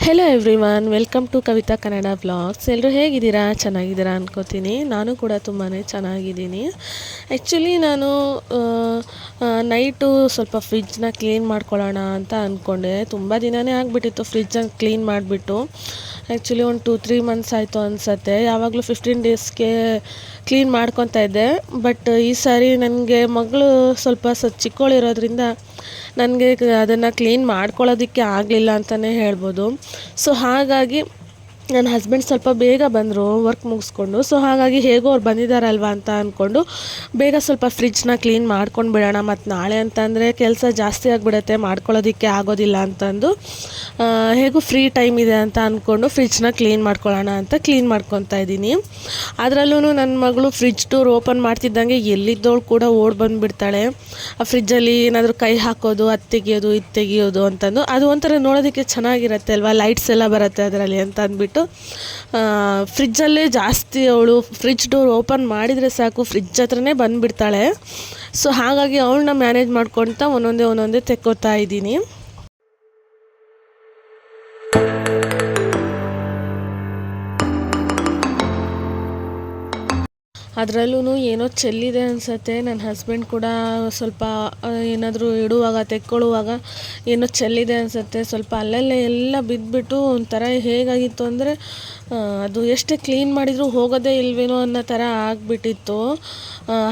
Hello everyone, welcome to Kavita Kannada vlogs. ಎಲ್ಲರೂ ಹೇಗಿದ್ದೀರಾ? ಚೆನ್ನಾಗಿದ್ದೀರಾ ಅನ್ಕೋತೀನಿ. ನಾನು ಕೂಡ ತುಂಬಾ ಚೆನ್ನಾಗಿದ್ದೀನಿ. ಆ್ಯಕ್ಚುಲಿ ನಾನು ನೈಟು ಸ್ವಲ್ಪ ಫ್ರಿಜ್ನ ಕ್ಲೀನ್ ಮಾಡ್ಕೊಳ್ಳೋಣ ಅಂತ ಅಂದ್ಕೊಂಡೆ. ತುಂಬ ದಿನವೇ ಆಗಿಬಿಟ್ಟಿತ್ತು ಫ್ರಿಜ್ಜನ್ನು ಕ್ಲೀನ್ ಮಾಡಿಬಿಟ್ಟು. ಆ್ಯಕ್ಚುಲಿ ಒಂದು 2-3 ಮಂತ್ಸ್ ಆಯಿತು ಅನಿಸುತ್ತೆ. ಯಾವಾಗಲೂ 15 ಡೇಸ್ಗೆ ಕ್ಲೀನ್ ಮಾಡ್ಕೊತಾ ಇದ್ದೆ. ಬಟ್ ಈ ಸಾರಿ ನನಗೆ ಮಗಳು ಸ್ವಲ್ಪ ಚಿಕ್ಕವಳಿರೋದ್ರಿಂದ ನನಗೆ ಅದನ್ನು ಕ್ಲೀನ್ ಮಾಡ್ಕೊಳ್ಳೋದಕ್ಕೆ ಆಗಲಿಲ್ಲ ಅಂತಲೇ ಹೇಳ್ಬೋದು. ಸೊ ಹಾಗಾಗಿ ನನ್ನ ಹಸ್ಬೆಂಡ್ ಸ್ವಲ್ಪ ಬೇಗ ಬಂದರು ವರ್ಕ್ ಮುಗಿಸ್ಕೊಂಡು. ಸೊ ಹಾಗಾಗಿ ಹೇಗೋ ಅವ್ರು ಬಂದಿದ್ದಾರಲ್ವ ಅಂತ ಅಂದ್ಕೊಂಡು ಬೇಗ ಸ್ವಲ್ಪ ಫ್ರಿಜ್ನ ಕ್ಲೀನ್ ಮಾಡ್ಕೊಂಡು ಬಿಡೋಣ. ಮತ್ತು ನಾಳೆ ಅಂತಂದರೆ ಕೆಲಸ ಜಾಸ್ತಿ ಆಗಿಬಿಡುತ್ತೆ, ಮಾಡ್ಕೊಳ್ಳೋದಕ್ಕೆ ಆಗೋದಿಲ್ಲ ಅಂತಂದು ಹೇಗೂ ಫ್ರೀ ಟೈಮ್ ಇದೆ ಅಂತ ಅಂದ್ಕೊಂಡು ಫ್ರಿಜ್ನ ಕ್ಲೀನ್ ಮಾಡ್ಕೊಳ್ಳೋಣ ಅಂತ ಕ್ಲೀನ್ ಮಾಡ್ಕೊತಾ ಇದ್ದೀನಿ. ಅದರಲ್ಲೂ ನನ್ನ ಮಗಳು ಫ್ರಿಜ್ ಡೋರ್ ಓಪನ್ ಮಾಡ್ತಿದ್ದಂಗೆ ಎಲ್ಲಿದ್ದವಳು ಕೂಡ ಓಡಿ ಬಂದುಬಿಡ್ತಾಳೆ. ಆ ಫ್ರಿಜ್ಜಲ್ಲಿ ಏನಾದರೂ ಕೈ ಹಾಕೋದು, ಅದು ತೆಗಿಯೋದು, ಇದು ತೆಗಿಯೋದು ಅಂತಂದು. ಅದು ಒಂಥರ ನೋಡೋದಕ್ಕೆ ಚೆನ್ನಾಗಿರುತ್ತೆ ಅಲ್ವಾ, ಲೈಟ್ಸ್ ಎಲ್ಲ ಬರುತ್ತೆ ಅದರಲ್ಲಿ ಅಂತ ಅಂದ್ಬಿಟ್ಟು ಫ್ರಿಜ್ಜಲ್ಲೇ ಜಾಸ್ತಿ ಅವಳು ಫ್ರಿಜ್ ಡೋರ್ ಓಪನ್ ಮಾಡಿದರೆ ಸಾಕು ಫ್ರಿಜ್ ಹತ್ರನೇ ಬಂದುಬಿಡ್ತಾಳೆ. ಸೊ ಹಾಗಾಗಿ ಅವಳನ್ನ ಮ್ಯಾನೇಜ್ ಮಾಡ್ಕೊಳ್ತಾ ಒಂದೊಂದೇ ತೆಕ್ಕೋತಾ ಇದ್ದೀನಿ. ಅದರಲ್ಲೂ ಏನೋ ಚೆಲ್ಲಿದೆ ಅನಿಸುತ್ತೆ. ನನ್ನ ಹಸ್ಬೆಂಡ್ ಕೂಡ ಸ್ವಲ್ಪ ಏನಾದರೂ ಇಡುವಾಗ ತೆಕ್ಕೊಳ್ಳುವಾಗ ಏನೋ ಚೆಲ್ಲಿದೆ ಅನಿಸುತ್ತೆ. ಸ್ವಲ್ಪ ಅಲ್ಲಲ್ಲೇ ಎಲ್ಲ ಬಿದ್ದುಬಿಟ್ಟು ಒಂಥರ ಹೇಗಾಗಿತ್ತು ಅಂದರೆ ಅದು ಎಷ್ಟೇ ಕ್ಲೀನ್ ಮಾಡಿದರೂ ಹೋಗೋದೇ ಇಲ್ವೇನೋ ಅನ್ನೋ ಥರ ಆಗಿಬಿಟ್ಟಿತ್ತು.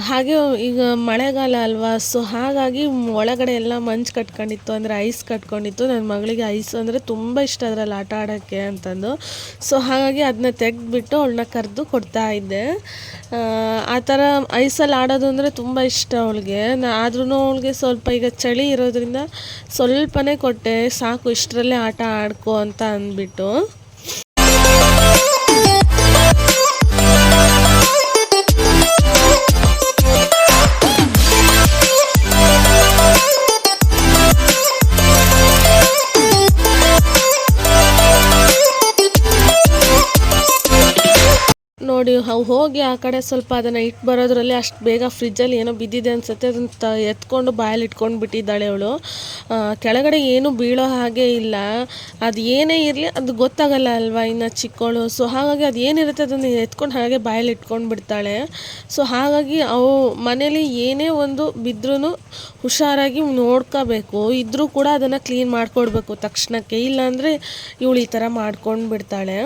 ಹಾಗೆ ಈಗ ಮಳೆಗಾಲ ಅಲ್ವಾ, ಸೊ ಹಾಗಾಗಿ ಒಳಗಡೆ ಎಲ್ಲ ಮಂಜು ಕಟ್ಕೊಂಡಿತ್ತು, ಅಂದರೆ ಐಸ್ ಕಟ್ಕೊಂಡಿತ್ತು. ನನ್ನ ಮಗಳಿಗೆ ಐಸ್ ಅಂದರೆ ತುಂಬ ಇಷ್ಟ, ಅದರಲ್ಲಿ ಆಟ ಆಡೋಕ್ಕೆ ಅಂತಂದು. ಸೊ ಹಾಗಾಗಿ ಅದನ್ನ ತೆಗೆದ್ಬಿಟ್ಟು ಅವಳನ್ನ ಕರೆದು ಕೊಡ್ತಾ ಇದ್ದೆ. ಆ ಥರ ಐಸಲ್ಲಿ ಆಡೋದು ಅಂದರೆ ತುಂಬ ಇಷ್ಟ ಅವಳಿಗೆ. ಆದ್ರೂ ಅವಳಿಗೆ ಸ್ವಲ್ಪ ಈಗ ಚಳಿ ಇರೋದ್ರಿಂದ ಸ್ವಲ್ಪನೇ ಕೊಟ್ಟೆ, ಸಾಕು ಇಷ್ಟರಲ್ಲೇ ಆಟ ಆಡ್ಕೊ ಅಂತ ಅಂದ್ಬಿಟ್ಟು. ನೋಡಿ ಹೋಗಿ ಆ ಕಡೆ ಸ್ವಲ್ಪ ಅದನ್ನು ಇಟ್ಟು ಬರೋದ್ರಲ್ಲಿ ಅಷ್ಟು ಬೇಗ ಫ್ರಿಜ್ಜಲ್ಲಿ ಏನೋ ಬಿದ್ದಿದೆ ಅನಿಸುತ್ತೆ. ಅದನ್ನು ಎತ್ಕೊಂಡು ಬಾಯಲ್ಲಿ ಇಟ್ಕೊಂಡು ಬಿಟ್ಟಿದ್ದಾಳೆ ಅವಳು. ಕೆಳಗಡೆ ಏನೂ ಬೀಳೋ ಹಾಗೆ ಇಲ್ಲ. ಅದು ಏನೇ ಇರಲಿ ಅದು ಗೊತ್ತಾಗಲ್ಲ ಅಲ್ವಾ, ಇನ್ನು ಚಿಕ್ಕವಳು. ಸೊ ಹಾಗಾಗಿ ಅದು ಏನಿರುತ್ತೆ ಅದನ್ನು ಎತ್ಕೊಂಡು ಹಾಗೆ ಬಾಯಲ್ಲಿ ಇಟ್ಕೊಂಡು ಬಿಡ್ತಾಳೆ. ಸೊ ಹಾಗಾಗಿ ಅವು ಮನೇಲಿ ಏನೇ ಒಂದು ಬಿದ್ದರೂ ಹುಷಾರಾಗಿ ನೋಡ್ಕೋಬೇಕು. ಇದ್ದರೂ ಕೂಡ ಅದನ್ನು ಕ್ಲೀನ್ ಮಾಡಿಕೊಡ್ಬೇಕು ತಕ್ಷಣಕ್ಕೆ, ಇಲ್ಲಾಂದರೆ ಇವಳು ಈ ಥರ ಮಾಡ್ಕೊಂಡು ಬಿಡ್ತಾಳೆ.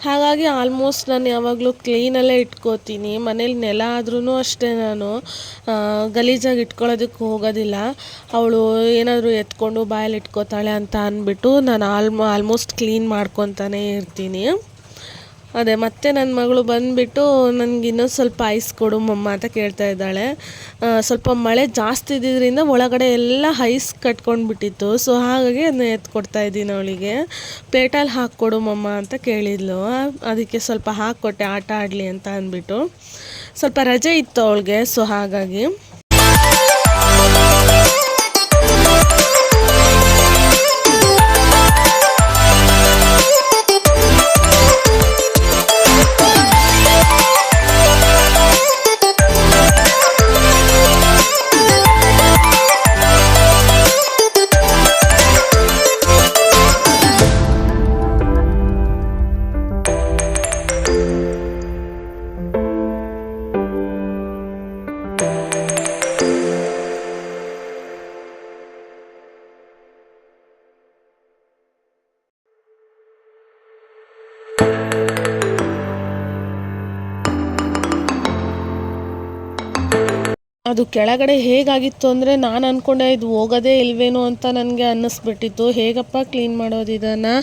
ಹಾಗಾಗಿ ಆಲ್ಮೋಸ್ಟ್ ನಾನು ಯಾವಾಗಲೂ ಕ್ಲೀನಲ್ಲೇ ಇಟ್ಕೋತೀನಿ. ಮನೇಲಿ ನೆಲ ಆದ್ರೂ ಅಷ್ಟೇ, ನಾನು ಗಲೀಜಾಗಿ ಇಟ್ಕೊಳ್ಳೋದಕ್ಕೆ ಹೋಗೋದಿಲ್ಲ. ಅವಳು ಏನಾದರೂ ಎತ್ಕೊಂಡು ಬಾಯಲ್ಲಿ ಇಟ್ಕೋತಾಳೆ ಅಂತ ಅಂದ್ಬಿಟ್ಟು ನಾನು ಆಲ್ಮೋಸ್ಟ್ ಕ್ಲೀನ್ ಮಾಡ್ಕೊತಾನೇ ಇರ್ತೀನಿ. ಅದೇ ಮತ್ತೆ ನನ್ನ ಮಗಳು ಬಂದುಬಿಟ್ಟು ನನಗೆ ಇನ್ನೊಂದು ಸ್ವಲ್ಪ ಐಸ್ ಕೊಡು ಮಮ್ಮ ಅಂತ ಕೇಳ್ತಾ ಇದ್ದಾಳೆ. ಸ್ವಲ್ಪ ಮಳೆ ಜಾಸ್ತಿ ಇದ್ದಿದ್ದರಿಂದ ಒಳಗಡೆ ಎಲ್ಲ ಐಸ್ ಕಟ್ಕೊಂಡ್ಬಿಟ್ಟಿತ್ತು. ಸೊ ಹಾಗಾಗಿ ಅದನ್ನ ಎತ್ಕೊಡ್ತಾ ಇದ್ದೀನಿ ಅವಳಿಗೆ. ಪ್ಲೇಟಲ್ಲಿ ಹಾಕ್ಕೊಡು ಮಮ್ಮ ಅಂತ ಕೇಳಿದ್ಲು. ಅದಕ್ಕೆ ಸ್ವಲ್ಪ ಹಾಕ್ಕೊಟ್ಟೆ ಆಟ ಆಡಲಿ ಅಂತ ಅಂದ್ಬಿಟ್ಟು. ಸ್ವಲ್ಪ ರಜೆ ಇತ್ತು ಅವಳಿಗೆ, ಸೊ ಹಾಗಾಗಿ. ಅದು ಕೆಳಗಡೆ ಹೇಗಾಗಿತ್ತು ಅಂದರೆ ನಾನು ಅಂದ್ಕೊಂಡೆ ಇದು ಹೋಗೋದೇ ಇಲ್ವೇನೋ ಅಂತ ನನಗೆ ಅನ್ನಿಸ್ಬಿಟ್ಟಿತ್ತು. ಹೇಗಪ್ಪ ಕ್ಲೀನ್ ಮಾಡೋದು ಇದನ್ನು,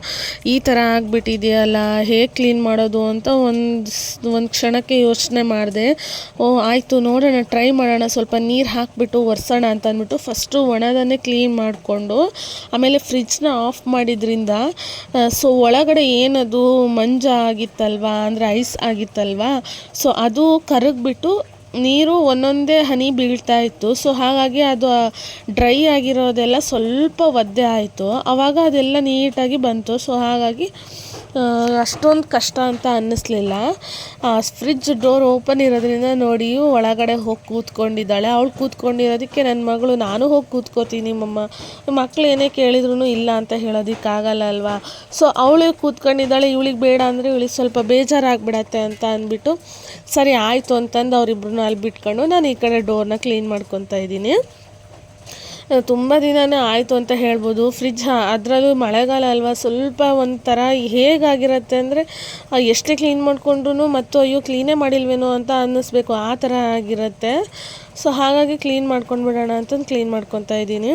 ಈ ಥರ ಆಗಿಬಿಟ್ಟಿದೆಯಲ್ಲ, ಹೇಗೆ ಕ್ಲೀನ್ ಮಾಡೋದು ಅಂತ ಒಂದು ಕ್ಷಣಕ್ಕೆ ಯೋಚನೆ ಮಾಡಿದೆ. ಆಯಿತು ನೋಡೋಣ, ಟ್ರೈ ಮಾಡೋಣ, ಸ್ವಲ್ಪ ನೀರು ಹಾಕಿಬಿಟ್ಟು ಒರೆಸೋಣ ಅಂತ ಅಂದ್ಬಿಟ್ಟು ಫಸ್ಟು ಒಣದನ್ನೇ ಕ್ಲೀನ್ ಮಾಡಿಕೊಂಡು ಆಮೇಲೆ ಫ್ರಿಜ್ನ ಆಫ್ ಮಾಡಿದ್ರಿಂದ ಸೊ ಒಳಗಡೆ ಏನದು ಮಂಜು ಆಗಿತ್ತಲ್ವ, ಅಂದರೆ ಐಸ್ ಆಗಿತ್ತಲ್ವ, ಸೊ ಅದು ಕರಗಿಬಿಟ್ಟು ನೀರು ಒಂದೊಂದೇ ಹನಿ ಬೀಳ್ತಾ ಇತ್ತು. ಸೊ ಹಾಗಾಗಿ ಅದು ಡ್ರೈ ಆಗಿರೋದೆಲ್ಲ ಸ್ವಲ್ಪ ಒದ್ದೆ ಆಯಿತು. ಆವಾಗ ಅದೆಲ್ಲ ನೀಟಾಗಿ ಬಂತು. ಸೊ ಹಾಗಾಗಿ ಅಷ್ಟೊಂದು ಕಷ್ಟ ಅಂತ ಅನ್ನಿಸ್ಲಿಲ್ಲ. ಫ್ರಿಡ್ಜ್ ಡೋರ್ ಓಪನ್ ಇರೋದ್ರಿಂದ ನೋಡಿ ಒಳಗಡೆ ಹೋಗಿ ಕೂತ್ಕೊಂಡಿದ್ದಾಳೆ. ಅವಳು ಕೂತ್ಕೊಂಡಿರೋದಕ್ಕೆ ನನ್ನ ಮಗಳು ನಾನು ಹೋಗಿ ಕೂತ್ಕೋತೀನಿ ಮಮ್ಮ, ಮಕ್ಳು ಏನೇ ಕೇಳಿದ್ರು ಇಲ್ಲ ಅಂತ ಹೇಳೋದಕ್ಕಾಗಲ್ಲ ಅಲ್ವಾ. ಸೊ ಅವಳು ಕೂತ್ಕೊಂಡಿದ್ದಾಳೆ, ಇವಳಿಗೆ ಬೇಡ ಅಂದರೆ ಇವಳಿಗೆ ಸ್ವಲ್ಪ ಬೇಜಾರಾಗ್ಬಿಡತ್ತೆ ಅಂತ ಅಂದ್ಬಿಟ್ಟು ಸರಿ ಆಯಿತು ಅಂತಂದು ಅವರಿಬ್ರು ಅಲ್ಲಿ ಬಿಟ್ಕೊಂಡು ನಾನು ಈ ಕಡೆ ಡೋರ್ನ ಕ್ಲೀನ್ ಮಾಡ್ಕೊತಾ ಇದ್ದೀನಿ. ತುಂಬ ದಿನವೇ ಆಯಿತು ಅಂತ ಹೇಳ್ಬೋದು. ಫ್ರಿಡ್ಜ್ ಅದರಲ್ಲೂ ಮಳೆಗಾಲ ಅಲ್ವಾ, ಸ್ವಲ್ಪ ಒಂಥರ ಹೇಗಾಗಿರುತ್ತೆ ಅಂದರೆ ಎಷ್ಟೇ ಕ್ಲೀನ್ ಮಾಡಿಕೊಂಡ್ರು ಮತ್ತು ಅಯ್ಯೋ ಕ್ಲೀನೇ ಮಾಡಿಲ್ವೇನೋ ಅಂತ ಅನ್ನಿಸ್ಬೇಕು, ಆ ಥರ ಆಗಿರುತ್ತೆ. ಸೊ ಹಾಗಾಗಿ ಕ್ಲೀನ್ ಮಾಡ್ಕೊಂಡ್ಬಿಡೋಣ ಅಂತಂದು ಕ್ಲೀನ್ ಮಾಡ್ಕೊತಾ ಇದ್ದೀನಿ.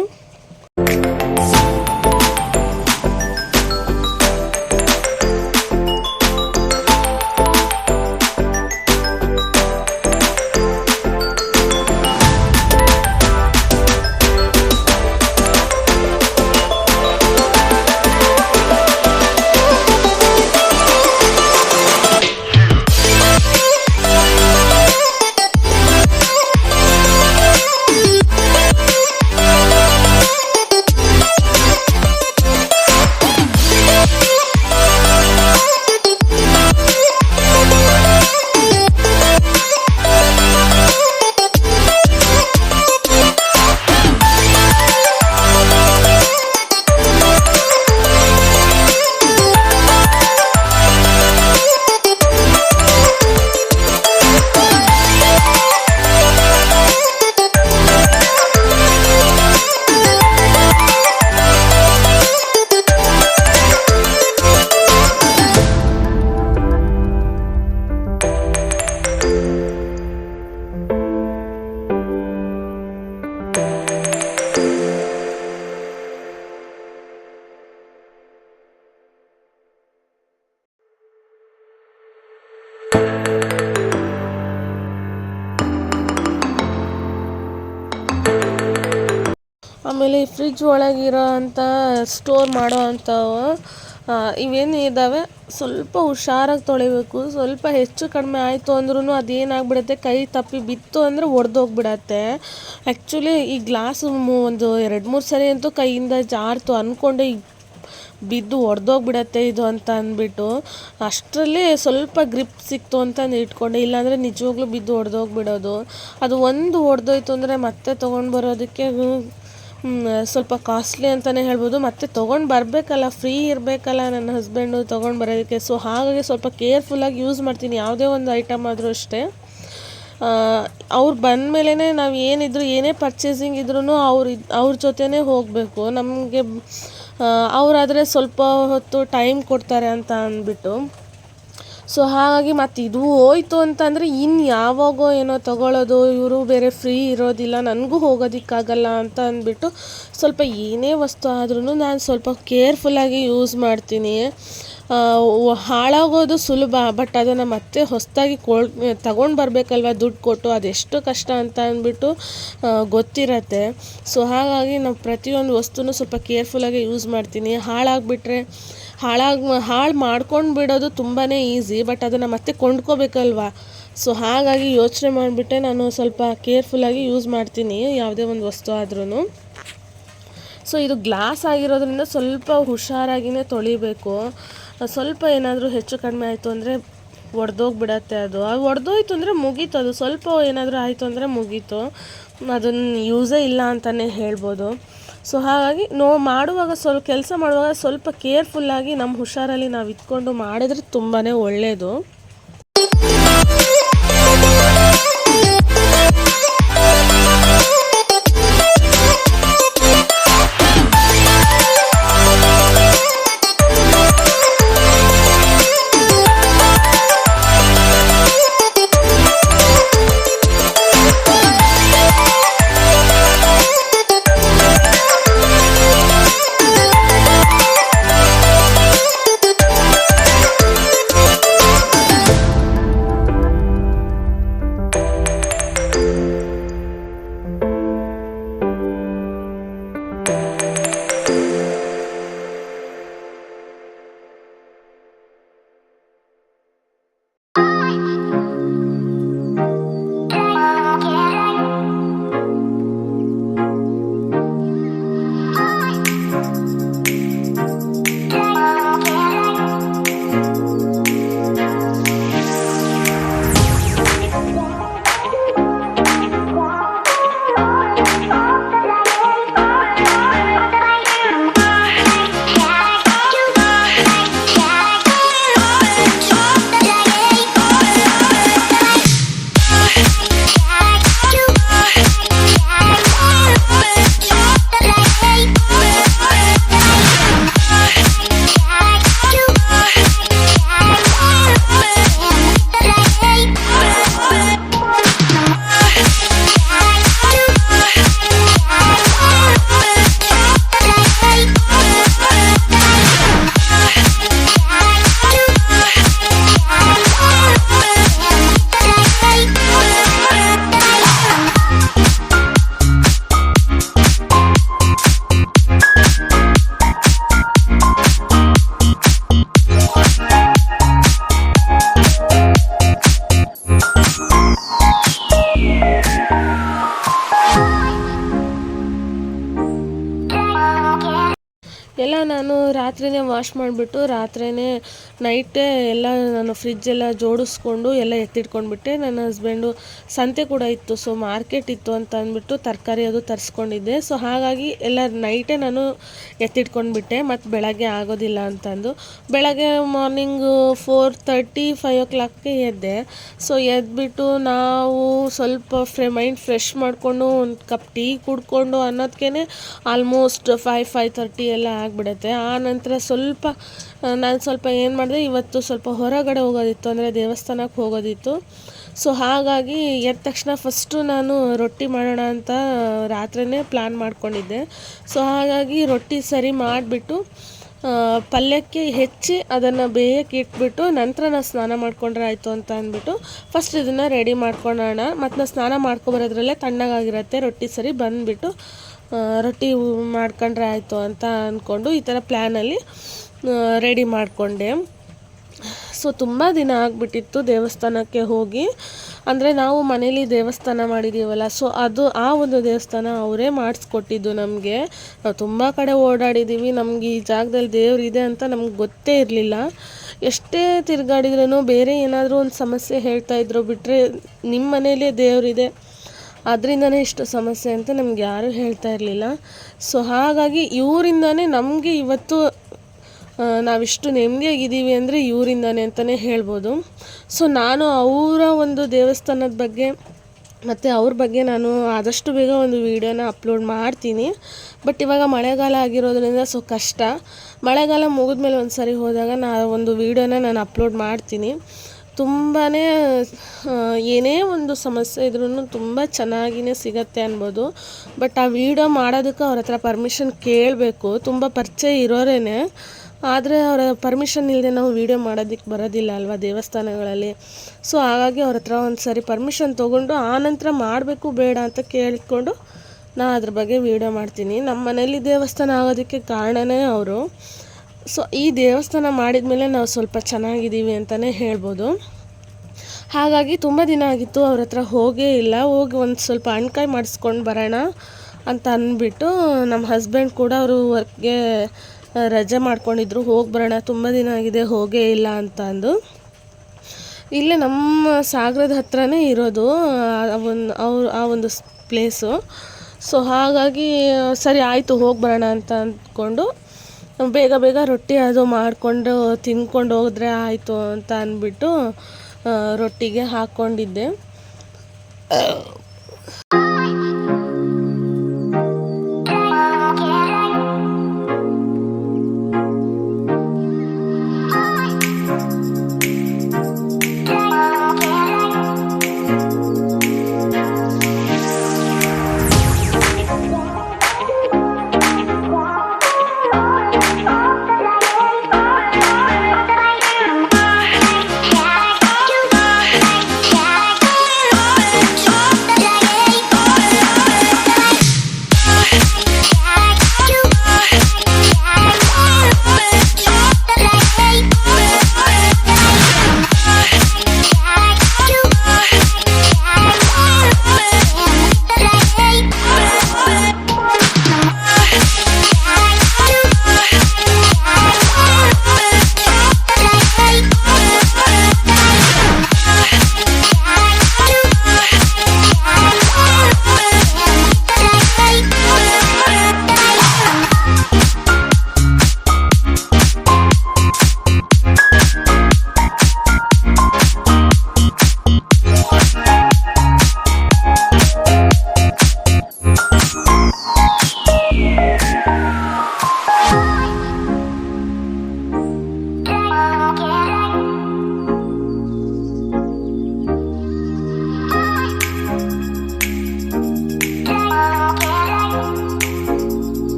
ಆಮೇಲೆ ಈ ಫ್ರಿಡ್ಜ್ ಒಳಗಿರೋ ಅಂಥ ಸ್ಟೋರ್ ಮಾಡೋ ಅಂಥವು ಇವೇನು ಇದ್ದಾವೆ ಸ್ವಲ್ಪ ಹುಷಾರಾಗಿ ತೊಳಿಬೇಕು. ಸ್ವಲ್ಪ ಹೆಚ್ಚು ಕಡಿಮೆ ಆಯಿತು ಅಂದ್ರೂ ಅದೇನಾಗ್ಬಿಡುತ್ತೆ, ಕೈ ತಪ್ಪಿ ಬಿತ್ತು ಅಂದರೆ ಒಡೆದೋಗ್ಬಿಡತ್ತೆ. ಆ್ಯಕ್ಚುಲಿ ಈ ಗ್ಲಾಸು ಒಂದು 2-3 ಸರಿ ಅಂತೂ ಕೈಯಿಂದ ಜಾರ್ತು ಅಂದ್ಕೊಂಡೆ ಬಿದ್ದು ಒಡೆದೋಗ್ಬಿಡತ್ತೆ ಇದು ಅಂತ ಅಂದ್ಬಿಟ್ಟು ಅಷ್ಟರಲ್ಲಿ ಸ್ವಲ್ಪ ಗ್ರಿಪ್ ಸಿಕ್ತು ಅಂತಂದು ಇಟ್ಕೊಂಡೆ, ಇಲ್ಲಾಂದರೆ ನಿಜವಾಗ್ಲೂ ಬಿದ್ದು ಒಡೆದೋಗ್ಬಿಡೋದು. ಅದು ಒಂದು ಒಡೆದೋಯ್ತು ಅಂದರೆ ಮತ್ತೆ ತೊಗೊಂಡು ಬರೋದಕ್ಕೆ ಸ್ವಲ್ಪ ಕಾಸ್ಟ್ಲಿ ಅಂತಲೇ ಹೇಳ್ಬೋದು. ಮತ್ತು ತೊಗೊಂಡು ಬರಬೇಕಲ್ಲ, ಫ್ರೀ ಇರಬೇಕಲ್ಲ ನನ್ನ ಹಸ್ಬೆಂಡು ತೊಗೊಂಡು ಬರೋದಕ್ಕೆ. ಸೊ ಹಾಗಾಗಿ ಸ್ವಲ್ಪ ಕೇರ್ಫುಲ್ಲಾಗಿ ಯೂಸ್ ಮಾಡ್ತೀನಿ ಯಾವುದೇ ಒಂದು ಐಟಮ್ ಆದರೂ ಅಷ್ಟೇ. ಅವ್ರು ಬಂದಮೇಲೆ ನಾವು ಏನೇ ಪರ್ಚೇಸಿಂಗ್ ಇದ್ರೂ ಅವ್ರ ಜೊತೆನೇ ಹೋಗಬೇಕು. ನಮಗೆ ಅವರಾದರೆ ಸ್ವಲ್ಪ ಹೊತ್ತು ಟೈಮ್ ಕೊಡ್ತಾರೆ ಅಂತ ಅಂದ್ಬಿಟ್ಟು. ಸೊ ಹಾಗಾಗಿ ಮತ್ತು ಇದು ಹೋಯ್ತು ಅಂತಂದರೆ ಇನ್ನು ಯಾವಾಗೋ ಏನೋ ತೊಗೊಳ್ಳೋದು, ಇವರು ಬೇರೆ ಫ್ರೀ ಇರೋದಿಲ್ಲ, ನನಗೂ ಹೋಗೋದಕ್ಕಾಗಲ್ಲ ಅಂತ ಅಂದ್ಬಿಟ್ಟು ಸ್ವಲ್ಪ ಏನೇ ವಸ್ತು ಆದ್ರೂ ನಾನು ಸ್ವಲ್ಪ ಕೇರ್ಫುಲ್ಲಾಗಿ ಯೂಸ್ ಮಾಡ್ತೀನಿ. ಹಾಳಾಗೋದು ಸುಲಭ, ಬಟ್ ಅದನ್ನು ಮತ್ತೆ ಹೊಸದಾಗಿ ತಗೊಂಡು ಬರಬೇಕಲ್ವ ದುಡ್ಡು ಕೊಟ್ಟು, ಅದೆಷ್ಟು ಕಷ್ಟ ಅಂತ ಅಂದ್ಬಿಟ್ಟು ಗೊತ್ತಿರತ್ತೆ. ಸೊ ಹಾಗಾಗಿ ನಾವು ಪ್ರತಿಯೊಂದು ವಸ್ತುನೂ ಸ್ವಲ್ಪ ಕೇರ್ಫುಲ್ಲಾಗಿ ಯೂಸ್ ಮಾಡ್ತೀನಿ. ಹಾಳಾಗಿಬಿಟ್ರೆ ಹಾಳು ಮಾಡ್ಕೊಂಡು ಬಿಡೋದು ತುಂಬಾ ಈಸಿ, ಬಟ್ ಅದನ್ನು ಮತ್ತೆ ಕೊಂಡ್ಕೋಬೇಕಲ್ವ. ಸೊ ಹಾಗಾಗಿ ಯೋಚನೆ ಮಾಡಿಬಿಟ್ಟೆ ನಾನು ಸ್ವಲ್ಪ ಕೇರ್ಫುಲ್ಲಾಗಿ ಯೂಸ್ ಮಾಡ್ತೀನಿ ಯಾವುದೇ ಒಂದು ವಸ್ತು ಆದ್ರೂ. ಸೊ ಇದು ಗ್ಲಾಸ್ ಆಗಿರೋದ್ರಿಂದ ಸ್ವಲ್ಪ ಹುಷಾರಾಗಿಯೇ ತೊಳಿಬೇಕು. ಸ್ವಲ್ಪ ಏನಾದರೂ ಹೆಚ್ಚು ಕಡಿಮೆ ಆಯಿತು ಅಂದರೆ ಒಡೆದೋಗ್ಬಿಡತ್ತೆ. ಅದು ಒಡೆದೋಯ್ತು ಅಂದರೆ ಮುಗೀತು, ಅದು ಸ್ವಲ್ಪ ಏನಾದರೂ ಆಯಿತು ಅಂದರೆ ಮುಗೀತು, ಅದನ್ನು ಯೂಸೇ ಇಲ್ಲ ಅಂತಲೇ ಹೇಳ್ಬೋದು. ಸೊ ಹಾಗಾಗಿ ಮಾಡುವಾಗ ಕೆಲಸ ಮಾಡುವಾಗ ಸ್ವಲ್ಪ ಕೇರ್ಫುಲ್ಲಾಗಿ ನಮ್ಮ ಹುಷಾರಲ್ಲಿ ನಾವು ಇಟ್ಕೊಂಡು ಮಾಡಿದ್ರೆ ತುಂಬಾ ಒಳ್ಳೆಯದು. ರಾತ್ರಿನೇ ವಾಶ್ ಮಾಡಿಬಿಟ್ಟು ರಾತ್ರಿನೇ ನೈಟೇ ಎಲ್ಲ ನಾನು ಫ್ರಿಜ್ಜೆಲ್ಲ ಜೋಡಿಸ್ಕೊಂಡು ಎಲ್ಲ ಎತ್ತಿಟ್ಕೊಂಡ್ಬಿಟ್ಟೆ. ನನ್ನ ಹಸ್ಬೆಂಡು ಸಂತೆ ಕೂಡ ಇತ್ತು, ಸೊ ಮಾರ್ಕೆಟ್ ಇತ್ತು ಅಂತ ಅಂದ್ಬಿಟ್ಟು ತರಕಾರಿ ಅದು ತರಿಸ್ಕೊಂಡಿದ್ದೆ. ಸೊ ಹಾಗಾಗಿ ಎಲ್ಲ ನೈಟೇ ನಾನು ಎತ್ತಿಟ್ಕೊಂಡ್ಬಿಟ್ಟೆ, ಮತ್ತು ಬೆಳಗ್ಗೆ ಆಗೋದಿಲ್ಲ ಅಂತಂದು. ಬೆಳಗ್ಗೆ ಮಾರ್ನಿಂಗು 4:30 5 o'clockಗೆ ಎದ್ದೆ. ಸೊ ಎದ್ಬಿಟ್ಟು ನಾವು ಸ್ವಲ್ಪ ಮೈಂಡ್ ಫ್ರೆಶ್ ಮಾಡಿಕೊಂಡು ಒಂದು ಕಪ್ ಟೀ ಕುಡ್ಕೊಂಡು ಅನ್ನೋದಕ್ಕೇ ಆಲ್ಮೋಸ್ಟ್ 5:30 ಎಲ್ಲ ಆಗಿಬಿಡುತ್ತೆ. ಆ ನಂತರ ನಾನು ಸ್ವಲ್ಪ ಏನು ಮಾಡಿದೆ, ಇವತ್ತು ಸ್ವಲ್ಪ ಹೊರಗಡೆ ಹೋಗೋದಿತ್ತು, ಅಂದರೆ ದೇವಸ್ಥಾನಕ್ಕೆ ಹೋಗೋದಿತ್ತು. ಸೊ ಹಾಗಾಗಿ ಎದ್ದ ತಕ್ಷಣ ಫಸ್ಟು ನಾನು ರೊಟ್ಟಿ ಮಾಡೋಣ ಅಂತ ರಾತ್ರಿಯೇ ಪ್ಲ್ಯಾನ್ ಮಾಡ್ಕೊಂಡಿದ್ದೆ. ಸೊ ಹಾಗಾಗಿ ರೊಟ್ಟಿ ಸರಿ ಮಾಡಿಬಿಟ್ಟು ಪಲ್ಯಕ್ಕೆ ಹೆಚ್ಚಿ ಅದನ್ನು ಬೇಯಕ್ಕೆ ಇಟ್ಬಿಟ್ಟು ನಂತರ ನಾನು ಸ್ನಾನ ಮಾಡ್ಕೊಂಡ್ರೆ ಆಯಿತು ಅಂತ ಅಂದ್ಬಿಟ್ಟು ಫಸ್ಟ್ ಇದನ್ನು ರೆಡಿ ಮಾಡ್ಕೊಳ್ಳೋಣ. ಮತ್ತು ನಾನು ಸ್ನಾನ ಮಾಡ್ಕೊಬರೋದ್ರಲ್ಲೇ ತಣ್ಣಗಾಗಿರುತ್ತೆ, ರೊಟ್ಟಿ ಸರಿ ಬಂದುಬಿಟ್ಟು ರೊಟ್ಟಿ ಮಾಡ್ಕೊಂಡ್ರೆ ಆಯಿತು ಅಂತ ಅಂದ್ಕೊಂಡು ಈ ಥರ ಪ್ಲ್ಯಾನಲ್ಲಿ ರೆಡಿ ಮಾಡಿಕೊಂಡೆ. ಸೊ ತುಂಬ ದಿನ ಆಗಿಬಿಟ್ಟಿತ್ತು ದೇವಸ್ಥಾನಕ್ಕೆ ಹೋಗಿ. ಅಂದರೆ ನಾವು ಮನೇಲಿ ದೇವಸ್ಥಾನ ಮಾಡಿದ್ದೀವಲ್ಲ, ಸೊ ಆ ಒಂದು ದೇವಸ್ಥಾನ ಅವರೇ ಮಾಡಿಸ್ಕೊಟ್ಟಿದ್ದು ನಮಗೆ. ನಾವು ತುಂಬ ಕಡೆ ಓಡಾಡಿದ್ದೀವಿ, ನಮ್ಗೆ ಈ ಜಾಗದಲ್ಲಿ ದೇವರಿದೆ ಅಂತ ನಮ್ಗೆ ಗೊತ್ತೇ ಇರಲಿಲ್ಲ. ಎಷ್ಟೇ ತಿರುಗಾಡಿದ್ರೂ ಬೇರೆ ಏನಾದರೂ ಒಂದು ಸಮಸ್ಯೆ ಹೇಳ್ತಾಯಿದ್ರು ಬಿಟ್ಟರೆ ನಿಮ್ಮ ಮನೇಲೇ ದೇವರಿದೆ ಅದರಿಂದನೇ ಇಷ್ಟು ಸಮಸ್ಯೆ ಅಂತ ನಮ್ಗೆ ಯಾರೂ ಹೇಳ್ತಾ ಇರಲಿಲ್ಲ. ಸೊ ಹಾಗಾಗಿ ಇವರಿಂದನೇ ನಮಗೆ ಇವತ್ತು ನಾವಿಷ್ಟು ನೆಮ್ಮದಿಯಾಗಿದ್ದೀವಿ ಅಂದರೆ ಇವರಿಂದಾನೆ ಅಂತಲೇ ಹೇಳ್ಬೋದು. ಸೊ ನಾನು ಅವರ ಒಂದು ದೇವಸ್ಥಾನದ ಬಗ್ಗೆ ಮತ್ತು ಅವ್ರ ಬಗ್ಗೆ ನಾನು ಆದಷ್ಟು ಬೇಗ ಒಂದು ವೀಡಿಯೋನ ಅಪ್ಲೋಡ್ ಮಾಡ್ತೀನಿ. ಬಟ್ ಇವಾಗ ಮಳೆಗಾಲ ಆಗಿರೋದ್ರಿಂದ ಸೊ ಕಷ್ಟ. ಮಳೆಗಾಲ ಮುಗಿದ್ಮೇಲೆ ಒಂದು ಸರಿ ಹೋದಾಗ ಒಂದು ವೀಡಿಯೋನ ನಾನು ಅಪ್ಲೋಡ್ ಮಾಡ್ತೀನಿ. ತುಂಬಾ ಏನೇ ಒಂದು ಸಮಸ್ಯೆ ಇದ್ರೂ ತುಂಬ ಚೆನ್ನಾಗಿಯೇ ಸಿಗತ್ತೆ ಅನ್ಬೋದು. ಬಟ್ ಆ ವೀಡಿಯೋ ಮಾಡೋದಕ್ಕೆ ಅವ್ರ ಹತ್ರ ಪರ್ಮಿಷನ್ ಕೇಳಬೇಕು. ತುಂಬ ಪರಿಚಯ ಇರೋರೇನೆ, ಆದರೆ ಅವರ ಪರ್ಮಿಷನ್ ಇಲ್ಲದೆ ನಾವು ವೀಡಿಯೋ ಮಾಡೋದಕ್ಕೆ ಬರೋದಿಲ್ಲ ಅಲ್ವಾ ದೇವಸ್ಥಾನಗಳಲ್ಲಿ. ಸೊ ಹಾಗಾಗಿ ಅವ್ರ ಹತ್ರ ಒಂದು ಸರಿ ಪರ್ಮಿಷನ್ ತೊಗೊಂಡು ಆನಂತರ ಮಾಡಬೇಕು ಬೇಡ ಅಂತ ಕೇಳಿಕೊಂಡು ನಾನು ಅದ್ರ ಬಗ್ಗೆ ವೀಡಿಯೋ ಮಾಡ್ತೀನಿ. ನಮ್ಮ ಮನೇಲಿ ದೇವಸ್ಥಾನ ಆಗೋದಕ್ಕೆ ಕಾರಣವೇ ಅವರು. ಸೊ ಈ ದೇವಸ್ಥಾನ ಮಾಡಿದ ಮೇಲೆ ನಾವು ಸ್ವಲ್ಪ ಚೆನ್ನಾಗಿದ್ದೀವಿ ಅಂತಲೇ ಹೇಳ್ಬೋದು. ಹಾಗಾಗಿ ತುಂಬ ದಿನ ಆಗಿತ್ತು ಅವ್ರ ಹತ್ರ ಹೋಗೇ ಇಲ್ಲ. ಹೋಗಿ ಒಂದು ಸ್ವಲ್ಪ ಹಣ್ಕಾಯಿ ಮಾಡಿಸ್ಕೊಂಡು ಬರೋಣ ಅಂತ ಅಂದ್ಬಿಟ್ಟು ನಮ್ಮ ಹಸ್ಬೆಂಡ್ ಕೂಡ ಅವರು ವರ್ಕ್ಗೆ ರಜೆ ಮಾಡ್ಕೊಂಡಿದ್ರು, ಹೋಗಿ ಬರೋಣ ತುಂಬ ದಿನ ಆಗಿದೆ ಹೋಗೇ ಇಲ್ಲ ಅಂತ ಅಂದು. ಇಲ್ಲೇ ನಮ್ಮ ಸಾಗರದ ಹತ್ರನೇ ಇರೋದು ಆ ಒಂದು ಪ್ಲೇಸು. ಸೊ ಹಾಗಾಗಿ ಸರಿ ಆಯಿತು ಹೋಗಿ ಬರೋಣ ಅಂತ ಅಂದ್ಕೊಂಡು ಬೇಗ ಬೇಗ ರೊಟ್ಟಿ ಅದು ಮಾಡಿಕೊಂಡು ತಿನ್ಕೊಂಡು ಹೋದ್ರೆ ಆಯಿತು ಅಂತ ಅಂದ್ಬಿಟ್ಟು ರೊಟ್ಟಿಗೆ ಹಾಕ್ಕೊಂಡಿದ್ದೆ.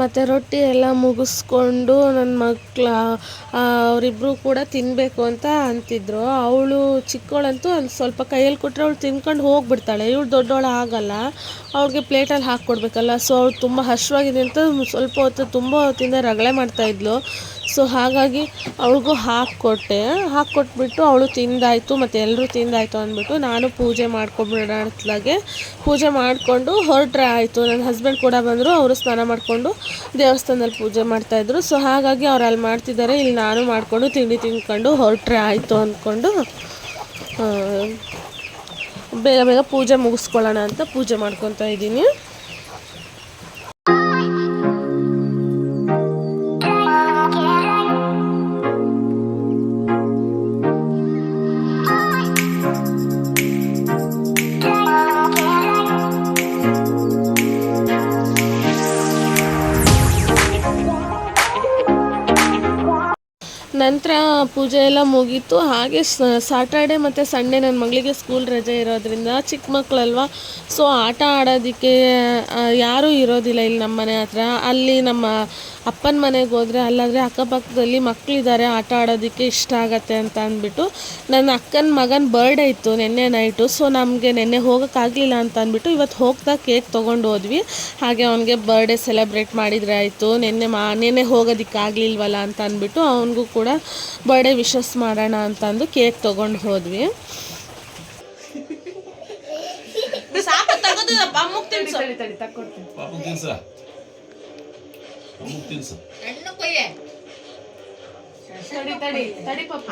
ಮತ್ತು ರೊಟ್ಟಿ ಎಲ್ಲ ಮುಗಿಸ್ಕೊಂಡು ನನ್ನ ಮಕ್ಕಳ ಅವರಿಬ್ಬರು ಕೂಡ ತಿನ್ನಬೇಕು ಅಂತ ಅಂತಿದ್ರು. ಅವಳು ಚಿಕ್ಕವಳಂತೂ ಒಂದು ಸ್ವಲ್ಪ ಕೈಯಲ್ಲಿ ಕೊಟ್ಟರೆ ಅವಳು ತಿನ್ಕೊಂಡು ಹೋಗ್ಬಿಡ್ತಾಳೆ. ಇವಳು ದೊಡ್ಡವಳು ಆಗಲ್ಲ, ಅವ್ಳಿಗೆ ಪ್ಲೇಟಲ್ಲಿ ಹಾಕ್ಕೊಡ್ಬೇಕಲ್ಲ. ಸೊ ಅವಳು ತುಂಬ ಹಸಿವಾಗಿದೆ ಅಂತ ಸ್ವಲ್ಪ ಹೊತ್ತು ತುಂಬ ಹೊತ್ತಿಂದ ರಗಳೆ ಮಾಡ್ತಾಯಿದ್ಲು. ಸೊ ಹಾಗಾಗಿ ಅವಳಿಗೂ ಹಾಕ್ಕೊಟ್ಬಿಟ್ಟು ಅವಳು ತಿಂದಾಯಿತು ಮತ್ತು ಎಲ್ಲರೂ ತಿಂದಾಯಿತು ಅಂದ್ಬಿಟ್ಟು ನಾನು ಪೂಜೆ ಮಾಡ್ಕೊಂಬಿಡೋಣ ಅತ್ಲಾಗೆ ಪೂಜೆ ಮಾಡಿಕೊಂಡು ಹೊರಟ್ರೆ ಆಯಿತು. ನನ್ನ ಹಸ್ಬೆಂಡ್ ಕೂಡ ಬಂದರು, ಅವರು ಸ್ನಾನ ಮಾಡಿಕೊಂಡು ದೇವಸ್ಥಾನದಲ್ಲಿ ಪೂಜೆ ಮಾಡ್ತಾಯಿದ್ರು. ಸೊ ಹಾಗಾಗಿ ಅವ್ರು ಅಲ್ಲಿ ಮಾಡ್ತಿದ್ದಾರೆ, ಇಲ್ಲಿ ನಾನು ಮಾಡಿಕೊಂಡು ತಿಂಡಿ ತಿಂದ್ಕೊಂಡು ಹೊರಟ್ರೆ ಆಯಿತು ಅಂದ್ಕೊಂಡು ಬೇಗ ಬೇಗ ಪೂಜೆ ಮುಗಿಸ್ಕೊಳ್ಳೋಣ ಅಂತ ಪೂಜೆ ಮಾಡ್ಕೊತಾ ಇದ್ದೀನಿ. ನಂತರ ಪೂಜೆ ಎಲ್ಲ ಮುಗೀತು. ಹಾಗೆ ಸಾಟರ್ಡೆ ಮತ್ತು ಸಂಡೇ ನನ್ನ ಮಗಳಿಗೆ ಸ್ಕೂಲ್ ರಜೆ ಇರೋದ್ರಿಂದ ಚಿಕ್ಕ ಮಕ್ಕಳಲ್ವ, ಸೊ ಆಟ ಆಡೋದಕ್ಕೆ ಯಾರೂ ಇರೋದಿಲ್ಲ ಇಲ್ಲಿ ನಮ್ಮ ಮನೆ ಹತ್ರ. ಅಲ್ಲಿ ನಮ್ಮ ಅಪ್ಪನ ಮನೆಗೆ ಹೋದರೆ ಅಲ್ಲಾದರೆ ಅಕ್ಕಪಕ್ಕದಲ್ಲಿ ಮಕ್ಕಳಿದ್ದಾರೆ, ಆಟ ಆಡೋದಕ್ಕೆ ಇಷ್ಟ ಆಗತ್ತೆ ಅಂತ ಅಂದ್ಬಿಟ್ಟು ನನ್ನ ಅಕ್ಕನ ಮಗನ ಬರ್ಡೇ ಇತ್ತು ನೆನ್ನೆ ನೈಟು. ಸೊ ನಮಗೆ ನೆನ್ನೆ ಹೋಗೋಕ್ಕಾಗಲಿಲ್ಲ ಅಂತ ಅಂದ್ಬಿಟ್ಟು ಇವತ್ತು ಹೋಗ್ತಾ ಕೇಕ್ ತೊಗೊಂಡು ಹೋದ್ವಿ. ಹಾಗೆ ಅವನಿಗೆ ಬರ್ಡೇ ಸೆಲೆಬ್ರೇಟ್ ಮಾಡಿದರೆ ಆಯಿತು. ನೆನ್ನೆ ಹೋಗೋದಕ್ಕಾಗಲಿಲ್ವಲ್ಲ ಅಂತ ಅಂದ್ಬಿಟ್ಟು ಅವನಿಗೂ ಕೂಡ ಬರ್ಡೇ ವಿಶಸ್ ಮಾಡೋಣ ಅಂತ ಅಂದು ಕೇಕ್ ತೊಗೊಂಡು ಹೋದ್ವಿ.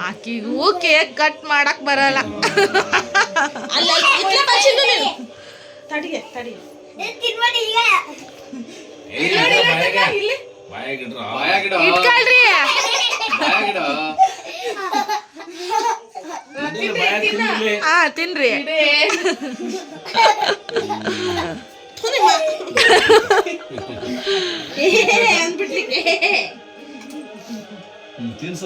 ಆಕಿಗೂ ಕೇಕ್ ಕಟ್ ಮಾಡಕ್ ಬರಲ್ಲ. ಇಟ್ಕೊಳ್ರಿ, ತಿನ್ರಿ. ತಿನ್ಸ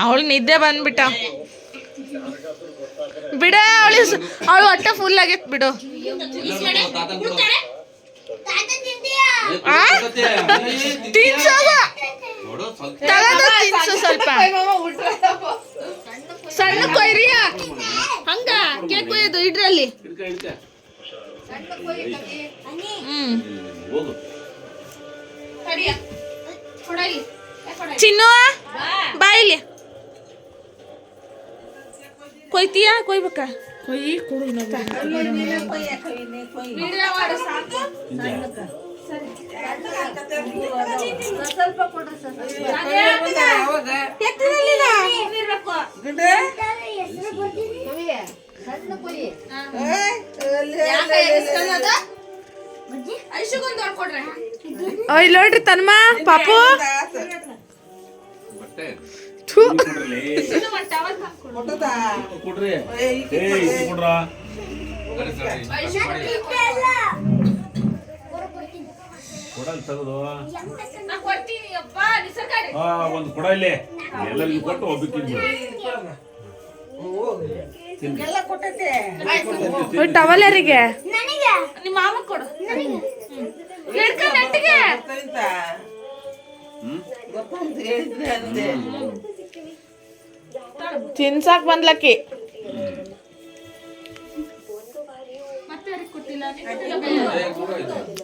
ಅವಳು ನಿದ್ದೆ ಬಂದ್ಬಿಟ್ಟ ಬಿಡ. ಅವಳು ಹೊಟ್ಟೆ ಫುಲ್ ಆಗೈತ್ ಬಿಡು. ತಿನ್ಸು ಸ್ವಲ್ಪ ಸಣ್ಣ ಕೊಯ್ರಿಯ ಹಂಗ ಕೇಕ್ ಕೊಯ್ಯೋದು ಇಡ್ರಲ್ಲಿ. ಚಿನ್ನು ಬಾಯಿಲಿ ಕೊಯ್ತೀಯಾ? ಕೊಯ್ಬೇಕಾ? ಕೊಯ್ಯಿ ಕೊಡು. ಇಲ್ಲಿ ನೋಡ್ರಿ ತನ್ಮ ಪಾಪು ಒಂದು ಕೊಡ ಇಲ್ಲಿ ಎಲ್ಲರಿಗೂ ಕೊಟ್ಟು ಒಬ್ಬಕ್ಕಿಂತ ಟವಲ್ ಯಾರಿಗೆ? ನಿಮ್ಮ ಮಾಮ ಕೊಡು. ತಿನ್ಸಾಕ್ ಬಂದ್ಲಕ್ಕಿ.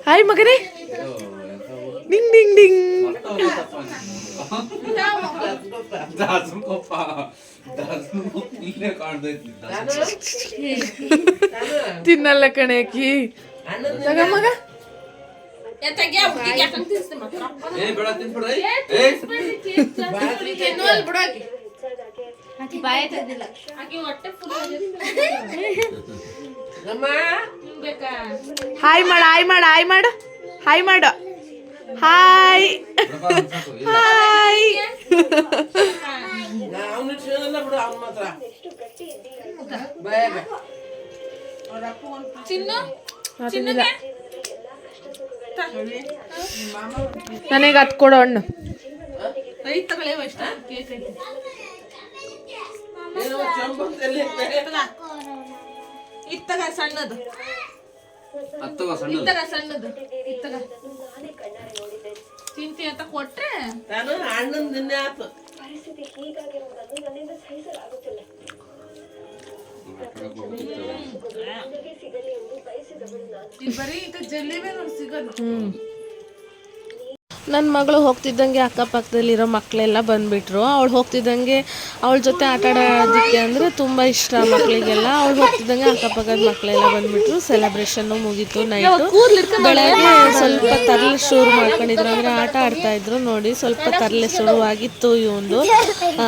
ಹಾಯ್ ಮಗನೇ. Ding ding ding. ತಿನ್ನಲ್ಲ ಕಣೇಕಿ. ತಗ ಮಗ. ಹಾಯ್ ಮಾಡು, ಹಾಯ್ ಮಾಡು, ಹಾಯ್ ಮಾಡು, ಹಾಯ್ ಮಾಡು. Hi hi. ನನಗೆ ಹತ್ತು ಕೊಡು ಹಣ್ಣು. ಇತ್ತಗ ಸಣ್ಣದು ಸಣ್ಣದು ತಿಂತಿ ಅಂತ ಕೊಟ್ರೆ ನಾನು ಹಣ್ಣನ್ ದಿನ ಆತು ಬರೀ ಜಲ್ಲೇಬಿ ಸಿಗೋದು. ನನ್ನ ಮಗಳು ಹೋಗ್ತಿದ್ದಂಗೆ ಅಕ್ಕಪಕ್ಕದಲ್ಲಿರೋ ಮಕ್ಕಳೆಲ್ಲ ಬಂದುಬಿಟ್ರು. ಅವಳು ಹೋಗ್ತಿದ್ದಂಗೆ ಅವಳ ಜೊತೆ ಆಟ ಆಡೋದಕ್ಕೆ ಅಂದರೆ ತುಂಬ ಇಷ್ಟ ಮಕ್ಕಳಿಗೆಲ್ಲ. ಅವಳು ಹೋಗ್ತಿದ್ದಂಗೆ ಅಕ್ಕಪಕ್ಕದ ಮಕ್ಕಳೆಲ್ಲ ಬಂದುಬಿಟ್ರು. ಸೆಲೆಬ್ರೇಷನ್ನು ಮುಗೀತು. ನೈಟು ಬೆಳಗ್ಗೆ ಸ್ವಲ್ಪ ತರಲೆ ಶುರು ಮಾಡ್ಕೊಂಡಿದ್ರು, ಅಂದರೆ ಆಟ ಆಡ್ತಾಯಿದ್ರು. ನೋಡಿ ಸ್ವಲ್ಪ ತರಲೆ ಶುರುವಾಗಿತ್ತು. ಇವನು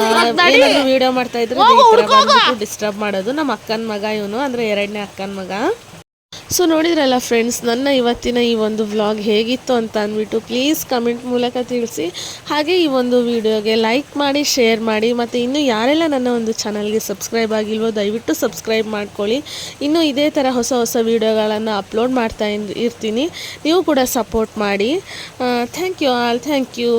ಏನಾದರೂ ವೀಡಿಯೋ ಮಾಡ್ತಾಯಿದ್ರು ಬಂದ್ಬಿಟ್ಟು ಡಿಸ್ಟರ್ಬ್ ಮಾಡೋದು. ನಮ್ಮ ಅಕ್ಕನ ಮಗ ಇವನು, ಅಂದರೆ ಎರಡನೇ ಅಕ್ಕನ ಮಗ. ಸೊ ನೋಡಿದ್ರಲ್ಲ ಫ್ರೆಂಡ್ಸ್, ನನ್ನ ಇವತ್ತಿನ ಈ ಒಂದು ವ್ಲಾಗ್ ಹೇಗಿತ್ತು ಅಂತ ಅಂದ್ಬಿಟ್ಟು ಪ್ಲೀಸ್ ಕಮೆಂಟ್ ಮೂಲಕ ತಿಳಿಸಿ. ಹಾಗೆ ಈ ಒಂದು ವಿಡಿಯೋಗೆ ಲೈಕ್ ಮಾಡಿ, ಶೇರ್ ಮಾಡಿ. ಮತ್ತು ಇನ್ನೂ ಯಾರೆಲ್ಲ ನನ್ನ ಒಂದು ಚಾನಲ್ಗೆ ಸಬ್ಸ್ಕ್ರೈಬ್ ಆಗಿಲ್ವೋ ದಯವಿಟ್ಟು ಸಬ್ಸ್ಕ್ರೈಬ್ ಮಾಡ್ಕೊಳ್ಳಿ. ಇನ್ನೂ ಇದೇ ಥರ ಹೊಸ ಹೊಸ ವೀಡಿಯೋಗಳನ್ನು ಅಪ್ಲೋಡ್ ಮಾಡ್ತಾ ಇರ್ತೀನಿ. ನೀವು ಕೂಡ ಸಪೋರ್ಟ್ ಮಾಡಿ. Thank you all. Thank you.